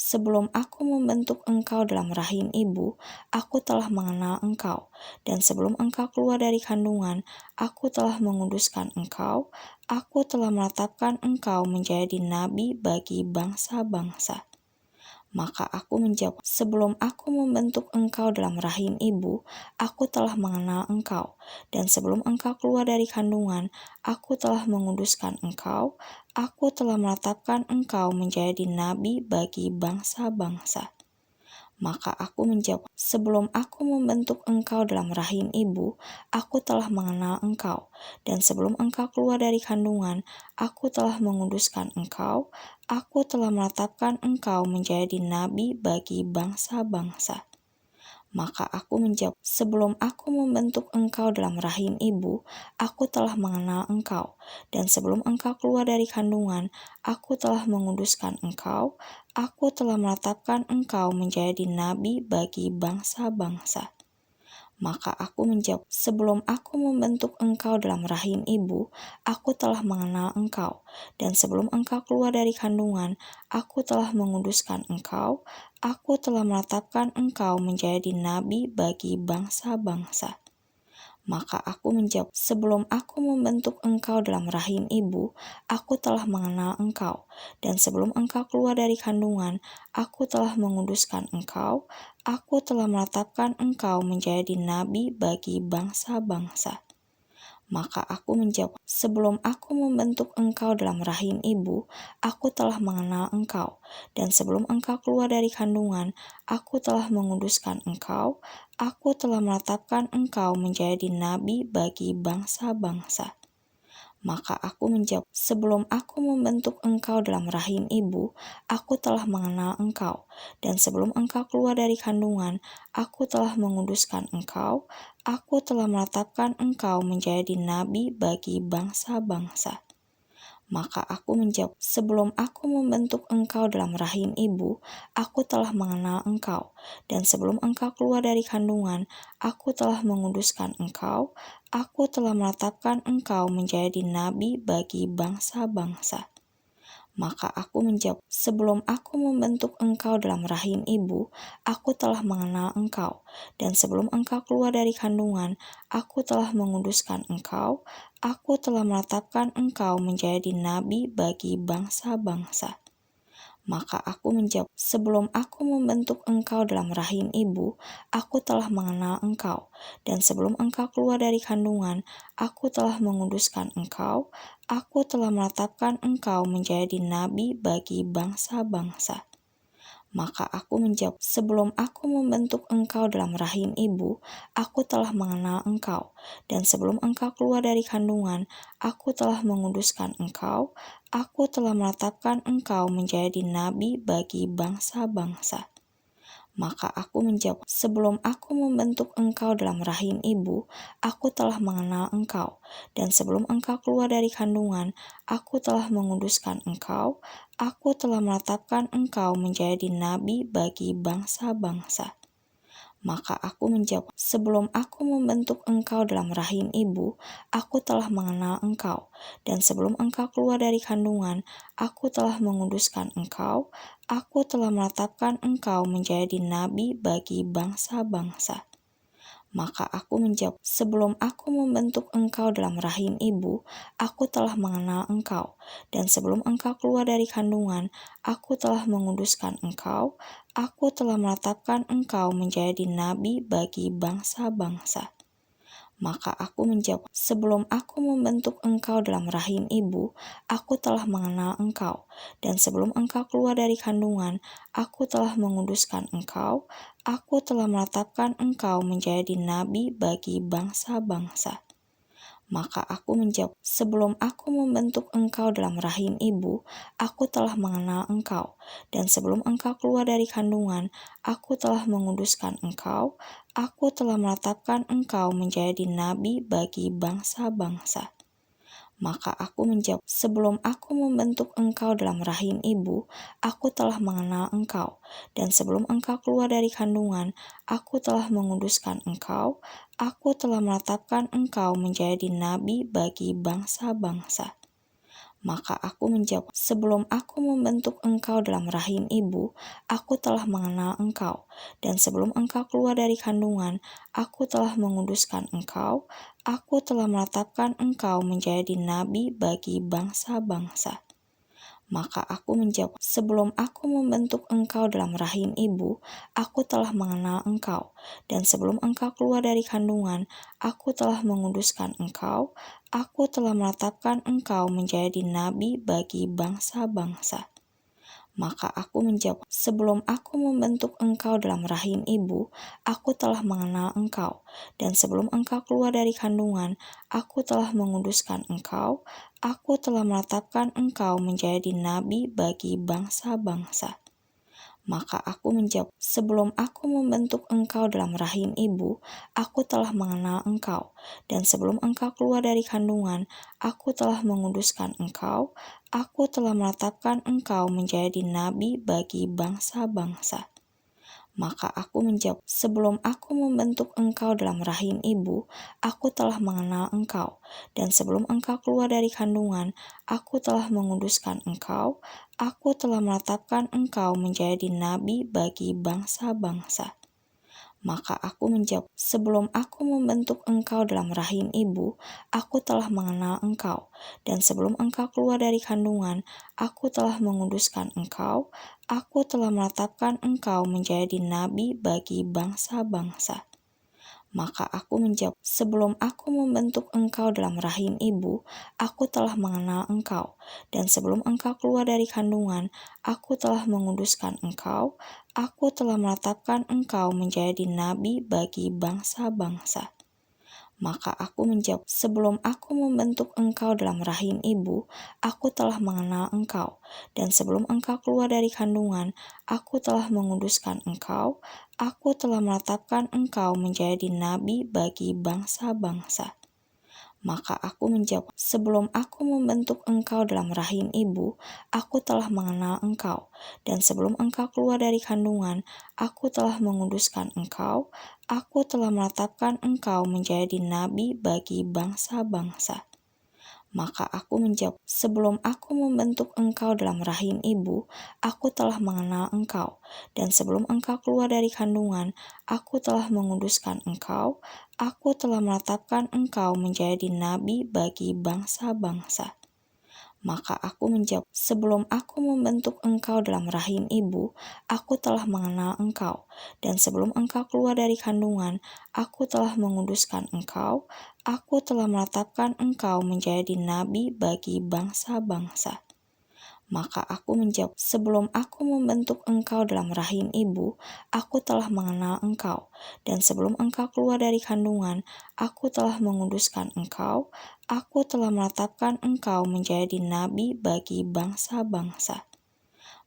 sebelum aku membentuk engkau dalam rahim ibu, aku telah mengenal engkau. Dan sebelum engkau keluar dari kandungan, aku telah menguduskan engkau. Aku telah menetapkan engkau menjadi nabi bagi bangsa-bangsa. Maka aku menjawab, sebelum aku membentuk engkau dalam rahim ibu, aku telah mengenal engkau. Dan sebelum engkau keluar dari kandungan, aku telah menguduskan engkau. Aku telah menetapkan engkau menjadi nabi bagi bangsa-bangsa. Maka aku menjawab, sebelum aku membentuk engkau dalam rahim ibu, aku telah mengenal engkau. Dan sebelum engkau keluar dari kandungan, aku telah menguduskan engkau. Aku telah menetapkan engkau menjadi nabi bagi bangsa-bangsa. Maka aku menjawab, sebelum aku membentuk engkau dalam rahim ibu, aku telah mengenal engkau. Dan sebelum engkau keluar dari kandungan, aku telah menguduskan engkau. Aku telah menetapkan engkau menjadi nabi bagi bangsa-bangsa. Maka aku menjawab, sebelum aku membentuk engkau dalam rahim ibu, aku telah mengenal engkau. Dan sebelum engkau keluar dari kandungan, aku telah menguduskan engkau. Aku telah menetapkan engkau menjadi nabi bagi bangsa-bangsa. Maka aku menjawab, sebelum aku membentuk engkau dalam rahim ibu, aku telah mengenal engkau. Dan sebelum engkau keluar dari kandungan, aku telah menguduskan engkau. Aku telah menetapkan engkau menjadi nabi bagi bangsa-bangsa. Maka aku menjawab, sebelum aku membentuk engkau dalam rahim ibu, aku telah mengenal engkau. Dan sebelum engkau keluar dari kandungan, aku telah menguduskan engkau. Aku telah menetapkan engkau menjadi nabi bagi bangsa-bangsa. Maka aku menjawab, sebelum aku membentuk engkau dalam rahim ibu, aku telah mengenal engkau. Dan sebelum engkau keluar dari kandungan, aku telah menguduskan engkau. Aku telah menetapkan engkau menjadi nabi bagi bangsa-bangsa. Maka aku menjawab, sebelum aku membentuk engkau dalam rahim ibu, aku telah mengenal engkau. Dan sebelum engkau keluar dari kandungan, aku telah menguduskan engkau. Aku telah menetapkan engkau menjadi nabi bagi bangsa-bangsa. Maka aku menjawab, sebelum aku membentuk engkau dalam rahim ibu, aku telah mengenal engkau. Dan sebelum engkau keluar dari kandungan, aku telah menguduskan engkau. Aku telah menetapkan engkau menjadi nabi bagi bangsa-bangsa. Maka aku menjawab, sebelum aku membentuk engkau dalam rahim ibu, aku telah mengenal engkau. Dan sebelum engkau keluar dari kandungan, aku telah menguduskan engkau. Aku telah menetapkan engkau menjadi nabi bagi bangsa-bangsa. Maka aku menjawab, sebelum aku membentuk engkau dalam rahim ibu, aku telah mengenal engkau. Dan sebelum engkau keluar dari kandungan, aku telah menguduskan engkau. Aku telah menetapkan engkau menjadi nabi bagi bangsa-bangsa. Maka aku menjawab, sebelum aku membentuk engkau dalam rahim ibu, aku telah mengenal engkau. Dan sebelum engkau keluar dari kandungan, aku telah menguduskan engkau. Aku telah menetapkan engkau menjadi nabi bagi bangsa-bangsa. Maka aku menjawab, sebelum aku membentuk engkau dalam rahim ibu, aku telah mengenal engkau. Dan sebelum engkau keluar dari kandungan, aku telah menguduskan engkau. Aku telah menetapkan engkau menjadi nabi bagi bangsa-bangsa. Maka aku menjawab, sebelum aku membentuk engkau dalam rahim ibu, aku telah mengenal engkau. Dan sebelum engkau keluar dari kandungan, aku telah menguduskan engkau. Aku telah menetapkan engkau menjadi nabi bagi bangsa-bangsa. Maka aku menjawab, sebelum aku membentuk engkau dalam rahim ibu, aku telah mengenal engkau. Dan sebelum engkau keluar dari kandungan, aku telah menguduskan engkau. Aku telah menetapkan engkau menjadi nabi bagi bangsa-bangsa. Maka aku menjawab, sebelum aku membentuk engkau dalam rahim ibu, aku telah mengenal engkau. Dan sebelum engkau keluar dari kandungan, aku telah menguduskan engkau. Aku telah menetapkan engkau menjadi nabi bagi bangsa-bangsa. Maka aku menjawab, sebelum aku membentuk engkau dalam rahim ibu, aku telah mengenal engkau. Dan sebelum engkau keluar dari kandungan, aku telah menguduskan engkau. Aku telah menetapkan engkau menjadi nabi bagi bangsa-bangsa. Maka aku menjawab, sebelum aku membentuk engkau dalam rahim ibu, aku telah mengenal engkau. Dan sebelum engkau keluar dari kandungan, aku telah menguduskan engkau. Aku telah menetapkan engkau menjadi nabi bagi bangsa-bangsa. Maka aku menjawab, sebelum aku membentuk engkau dalam rahim ibu, aku telah mengenal engkau. Dan sebelum engkau keluar dari kandungan, aku telah menguduskan engkau. Aku telah menetapkan engkau menjadi nabi bagi bangsa-bangsa. Maka aku menjawab, sebelum aku membentuk engkau dalam rahim ibu, aku telah mengenal engkau. Dan sebelum engkau keluar dari kandungan, aku telah menguduskan engkau. Aku telah menetapkan engkau menjadi nabi bagi bangsa-bangsa. Maka aku menjawab, sebelum aku membentuk engkau dalam rahim ibu, aku telah mengenal engkau. Dan sebelum engkau keluar dari kandungan, aku telah menguduskan engkau. Aku telah menetapkan engkau menjadi nabi bagi bangsa-bangsa. Maka aku menjawab, sebelum aku membentuk engkau dalam rahim ibu, aku telah mengenal engkau. Dan sebelum engkau keluar dari kandungan, aku telah menguduskan engkau. Aku telah menetapkan engkau menjadi nabi bagi bangsa-bangsa. Maka aku menjawab, sebelum aku membentuk engkau dalam rahim ibu, aku telah mengenal engkau. Dan sebelum engkau keluar dari kandungan, aku telah menguduskan engkau. Aku telah menetapkan engkau menjadi nabi bagi bangsa-bangsa. Maka aku menjawab, sebelum aku membentuk engkau dalam rahim ibu, aku telah mengenal engkau. Dan sebelum engkau keluar dari kandungan, aku telah menguduskan engkau. Aku telah menetapkan engkau menjadi nabi bagi bangsa-bangsa. Maka aku menjawab, sebelum aku membentuk engkau dalam rahim ibu, aku telah mengenal engkau. Dan sebelum engkau keluar dari kandungan, aku telah menguduskan engkau. Aku telah menetapkan engkau menjadi nabi bagi bangsa-bangsa. Maka aku menjawab, sebelum aku membentuk engkau dalam rahim ibu, aku telah mengenal engkau. Dan sebelum engkau keluar dari kandungan, aku telah menguduskan engkau. Aku telah menetapkan engkau menjadi nabi bagi bangsa-bangsa. Maka aku menjawab, sebelum aku membentuk engkau dalam rahim ibu, aku telah mengenal engkau. Dan sebelum engkau keluar dari kandungan, aku telah menguduskan engkau. Aku telah menetapkan engkau menjadi nabi bagi bangsa-bangsa. Maka aku menjawab, sebelum aku membentuk engkau dalam rahim ibu, aku telah mengenal engkau. Dan sebelum engkau keluar dari kandungan, aku telah menguduskan engkau. Aku telah menetapkan engkau menjadi nabi bagi bangsa-bangsa. Maka aku menjawab, sebelum aku membentuk engkau dalam rahim ibu, aku telah mengenal engkau. Dan sebelum engkau keluar dari kandungan, aku telah menguduskan engkau. Aku telah menetapkan engkau menjadi nabi bagi bangsa-bangsa.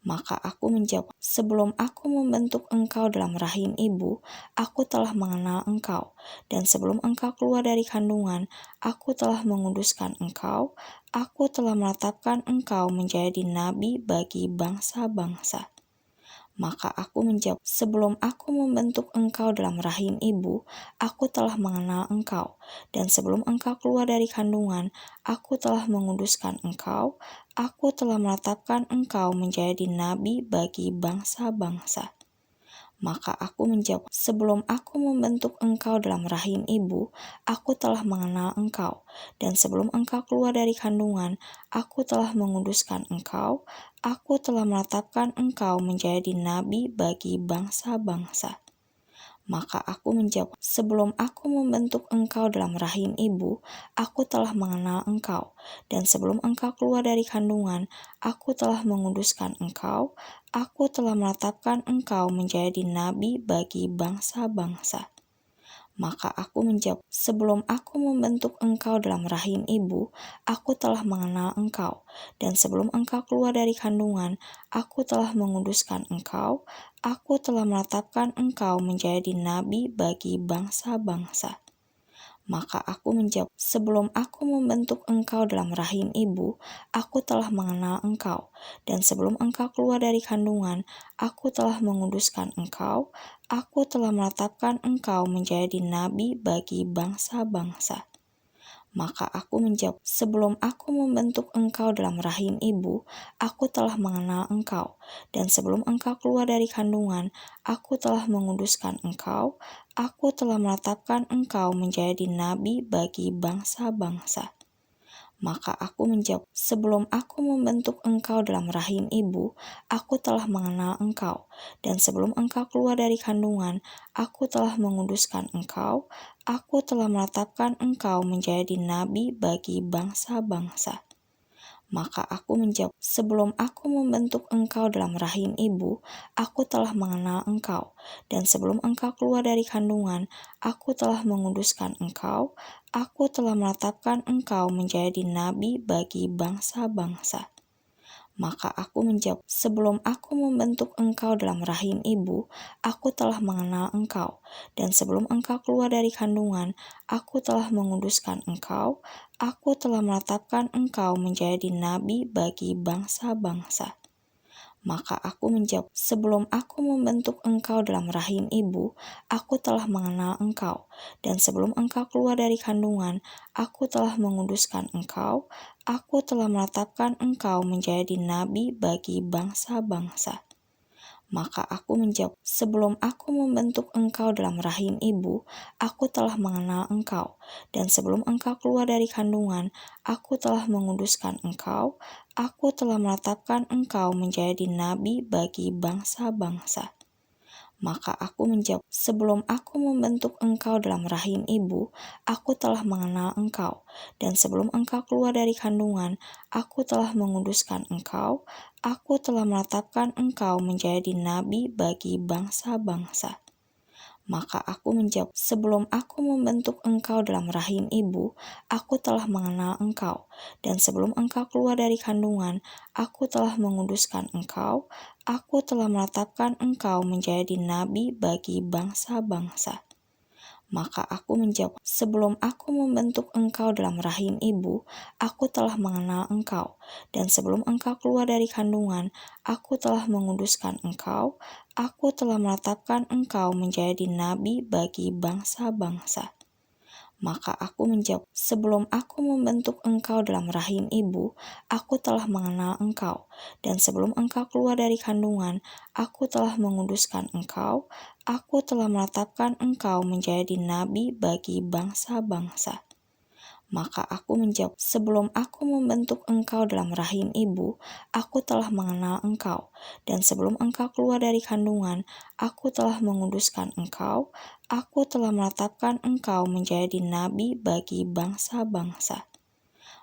Maka aku menjawab, sebelum aku membentuk engkau dalam rahim ibu, aku telah mengenal engkau. Dan sebelum engkau keluar dari kandungan, aku telah menguduskan engkau. Aku telah menetapkan engkau menjadi nabi bagi bangsa-bangsa. Maka aku menjawab, sebelum aku membentuk engkau dalam rahim ibu, aku telah mengenal engkau. Dan sebelum engkau keluar dari kandungan, aku telah menguduskan engkau. Aku telah menetapkan engkau menjadi nabi bagi bangsa-bangsa. Maka aku menjawab, sebelum aku membentuk engkau dalam rahim ibu, aku telah mengenal engkau. Dan sebelum engkau keluar dari kandungan, aku telah menguduskan engkau. Aku telah menetapkan engkau menjadi nabi bagi bangsa-bangsa. Maka aku menjawab, sebelum aku membentuk engkau dalam rahim ibu, aku telah mengenal engkau. Dan sebelum engkau keluar dari kandungan, aku telah menguduskan engkau. Aku telah menetapkan engkau menjadi nabi bagi bangsa-bangsa. Maka aku menjawab, sebelum aku membentuk engkau dalam rahim ibu, aku telah mengenal engkau. Dan sebelum engkau keluar dari kandungan, aku telah menguduskan engkau. Aku telah menetapkan engkau menjadi nabi bagi bangsa-bangsa. Maka aku menjawab, sebelum aku membentuk engkau dalam rahim ibu, aku telah mengenal engkau. Dan sebelum engkau keluar dari kandungan, aku telah menguduskan engkau. Aku telah menetapkan engkau menjadi nabi bagi bangsa-bangsa. Maka aku menjawab, sebelum aku membentuk engkau dalam rahim ibu, aku telah mengenal engkau. Dan sebelum engkau keluar dari kandungan, aku telah menguduskan engkau. Aku telah menetapkan engkau menjadi nabi bagi bangsa-bangsa. Maka aku menjawab, sebelum aku membentuk engkau dalam rahim ibu, aku telah mengenal engkau. Dan sebelum engkau keluar dari kandungan, aku telah menguduskan engkau. Aku telah menetapkan engkau menjadi nabi bagi bangsa-bangsa. Maka aku menjawab, sebelum aku membentuk engkau dalam rahim ibu, aku telah mengenal engkau. Dan sebelum engkau keluar dari kandungan, aku telah menguduskan engkau. Aku telah menetapkan engkau menjadi nabi bagi bangsa-bangsa. Maka aku menjawab, sebelum aku membentuk engkau dalam rahim ibu, aku telah mengenal engkau. Dan sebelum engkau keluar dari kandungan, aku telah menguduskan engkau. Aku telah menetapkan engkau menjadi nabi bagi bangsa-bangsa. Maka aku menjawab, sebelum aku membentuk engkau dalam rahim ibu, aku telah mengenal engkau. Dan sebelum engkau keluar dari kandungan, aku telah menguduskan engkau. Aku telah menetapkan engkau menjadi nabi bagi bangsa-bangsa. Maka aku menjawab, sebelum aku membentuk engkau dalam rahim ibu, aku telah mengenal engkau. Dan sebelum engkau keluar dari kandungan, aku telah menguduskan engkau. Aku telah menetapkan engkau menjadi nabi bagi bangsa-bangsa. Maka aku menjawab, sebelum aku membentuk engkau dalam rahim ibu, aku telah mengenal engkau. Dan sebelum engkau keluar dari kandungan, aku telah menguduskan engkau. Aku telah menetapkan engkau menjadi nabi bagi bangsa-bangsa. Maka aku menjawab, sebelum aku membentuk engkau dalam rahim ibu, aku telah mengenal engkau. Dan sebelum engkau keluar dari kandungan, aku telah menguduskan engkau. Aku telah menetapkan engkau menjadi nabi bagi bangsa-bangsa. Maka aku menjawab, sebelum aku membentuk engkau dalam rahim ibu, aku telah mengenal engkau. Dan sebelum engkau keluar dari kandungan, aku telah menguduskan engkau. Aku telah menetapkan engkau menjadi nabi bagi bangsa-bangsa. Maka aku menjawab, sebelum aku membentuk engkau dalam rahim ibu, aku telah mengenal engkau. Dan sebelum engkau keluar dari kandungan, aku telah menguduskan engkau. Aku telah menetapkan engkau menjadi nabi bagi bangsa-bangsa. Maka aku menjawab, sebelum aku membentuk engkau dalam rahim ibu, aku telah mengenal engkau. Dan sebelum engkau keluar dari kandungan, aku telah menguduskan engkau. Aku telah menetapkan engkau menjadi nabi bagi bangsa-bangsa.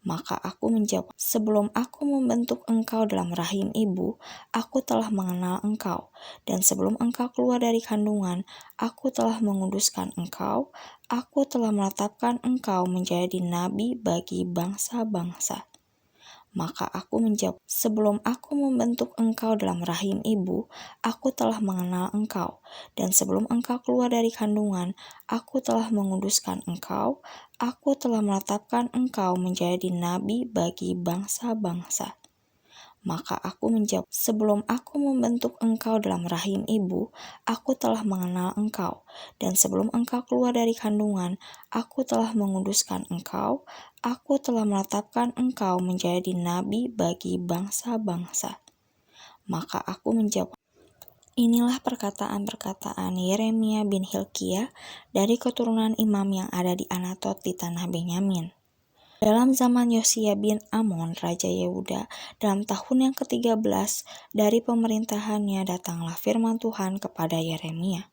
Maka aku menjawab, sebelum aku membentuk engkau dalam rahim ibu, aku telah mengenal engkau. Dan sebelum engkau keluar dari kandungan, aku telah menguduskan engkau. Aku telah menetapkan engkau menjadi nabi bagi bangsa-bangsa. Maka aku menjawab, sebelum aku membentuk engkau dalam rahim ibu, aku telah mengenal engkau. Dan sebelum engkau keluar dari kandungan, aku telah menguduskan engkau. Aku telah menetapkan engkau menjadi nabi bagi bangsa-bangsa. Maka aku menjawab, sebelum aku membentuk engkau dalam rahim ibu, aku telah mengenal engkau. Dan sebelum engkau keluar dari kandungan, aku telah menguduskan engkau. Aku telah menetapkan engkau menjadi nabi bagi bangsa-bangsa. Maka aku menjawab, inilah perkataan-perkataan Yeremia bin Hilkiah dari keturunan imam yang ada di Anatot di tanah Benyamin. Dalam zaman Yosia bin Amon, Raja Yehuda, dalam tahun yang ke-13 dari pemerintahannya datanglah firman Tuhan kepada Yeremia.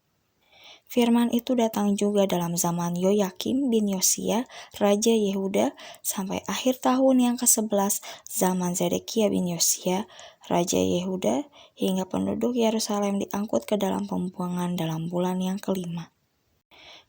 Firman itu datang juga dalam zaman Yoyakim bin Yosia, Raja Yehuda, sampai akhir tahun yang ke-11 zaman Zedekia bin Yosia, Raja Yehuda, hingga penduduk Yerusalem diangkut ke dalam pembuangan dalam bulan yang ke-5.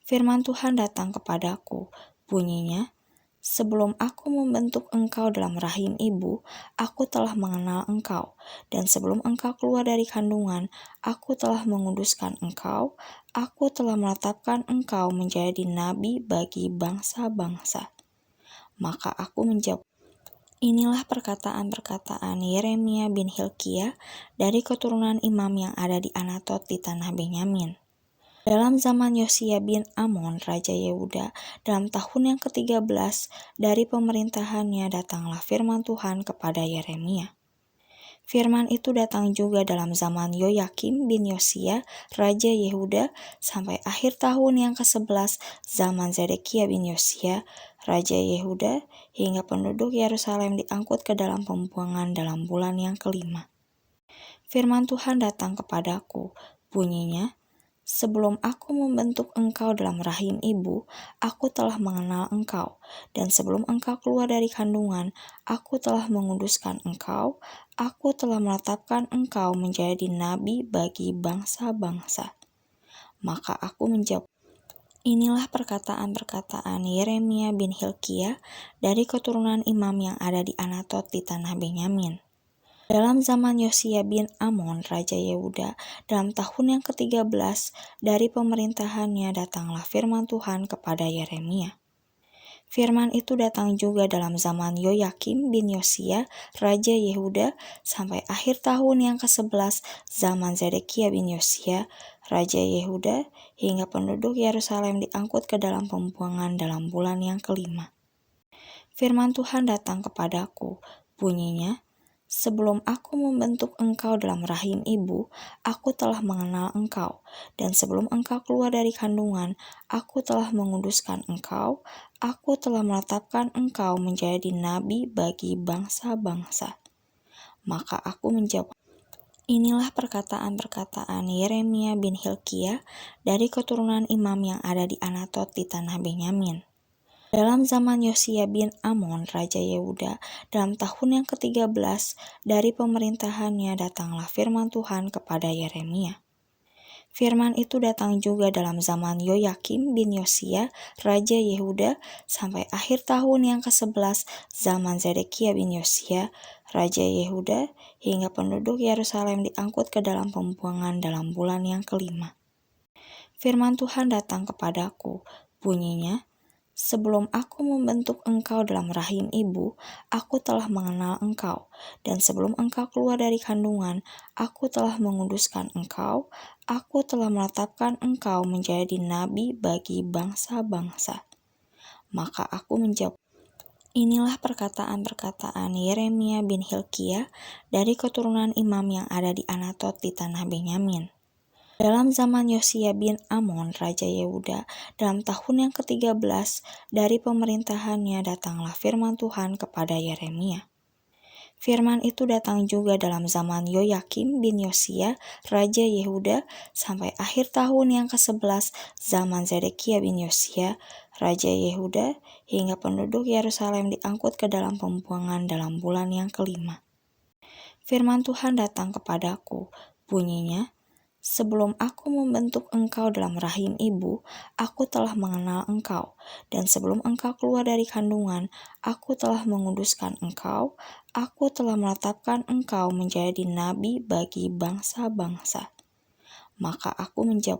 Firman Tuhan datang kepadaku, bunyinya, sebelum aku membentuk engkau dalam rahim ibu, aku telah mengenal engkau. Dan sebelum engkau keluar dari kandungan, aku telah menguduskan engkau. Aku telah menetapkan engkau menjadi nabi bagi bangsa-bangsa. Maka aku menjawab, inilah perkataan-perkataan Yeremia bin Hilkiah dari keturunan imam yang ada di Anatot di tanah Benyamin. Dalam zaman Yosia bin Amon, Raja Yehuda, dalam tahun yang ke-13 dari pemerintahannya datanglah firman Tuhan kepada Yeremia. Firman itu datang juga dalam zaman Yoyakim bin Yosia, Raja Yehuda, sampai akhir tahun yang ke-11 zaman Zedekia bin Yosia, Raja Yehuda, hingga penduduk Yerusalem diangkut ke dalam pembuangan dalam bulan yang ke-5. Firman Tuhan datang kepadaku, bunyinya, sebelum aku membentuk engkau dalam rahim ibu, aku telah mengenal engkau, dan sebelum engkau keluar dari kandungan, aku telah menguduskan engkau, aku telah menetapkan engkau menjadi nabi bagi bangsa-bangsa. Maka aku menjawab, inilah perkataan-perkataan Yeremia bin Hilkiah dari keturunan imam yang ada di Anatot di tanah Benyamin. Dalam zaman Yosia bin Amon, Raja Yehuda, dalam tahun yang ke-13 dari pemerintahannya datanglah firman Tuhan kepada Yeremia. Firman itu datang juga dalam zaman Yoyakim bin Yosia, Raja Yehuda, sampai akhir tahun yang ke-11 zaman Zedekia bin Yosia, Raja Yehuda, hingga penduduk Yerusalem diangkut ke dalam pembuangan dalam bulan yang ke-5. Firman Tuhan datang kepadaku, bunyinya, sebelum aku membentuk engkau dalam rahim ibu, aku telah mengenal engkau, dan sebelum engkau keluar dari kandungan, aku telah menguduskan engkau, aku telah menetapkan engkau menjadi nabi bagi bangsa-bangsa. Maka aku menjawab, inilah perkataan-perkataan Yeremia bin Hilkiah dari keturunan imam yang ada di Anatot di tanah Benyamin. Dalam zaman Yosia bin Amon, Raja Yehuda, dalam tahun yang ke-13 dari pemerintahannya datanglah firman Tuhan kepada Yeremia. Firman itu datang juga dalam zaman Yoyakim bin Yosia, Raja Yehuda, sampai akhir tahun yang ke-11 zaman Zedekia bin Yosia, Raja Yehuda, hingga penduduk Yerusalem diangkut ke dalam pembuangan dalam bulan yang ke-5. Firman Tuhan datang kepadaku, bunyinya, sebelum aku membentuk engkau dalam rahim ibu, aku telah mengenal engkau, dan sebelum engkau keluar dari kandungan, aku telah menguduskan engkau, aku telah menetapkan engkau menjadi nabi bagi bangsa-bangsa. Maka aku menjawab, inilah perkataan-perkataan Yeremia bin Hilkiah dari keturunan imam yang ada di Anatot di tanah Benyamin. Dalam zaman Yosia bin Amon, Raja Yehuda, dalam tahun yang ke-13 dari pemerintahannya datanglah firman Tuhan kepada Yeremia. Firman itu datang juga dalam zaman Yoyakim bin Yosia, Raja Yehuda, sampai akhir tahun yang ke-11 zaman Zedekia bin Yosia, Raja Yehuda, hingga penduduk Yerusalem diangkut ke dalam pembuangan dalam bulan yang ke-5. Firman Tuhan datang kepadaku, bunyinya, sebelum aku membentuk engkau dalam rahim ibu, aku telah mengenal engkau, dan sebelum engkau keluar dari kandungan, aku telah menguduskan engkau, aku telah menetapkan engkau menjadi nabi bagi bangsa-bangsa. Maka aku menjawab,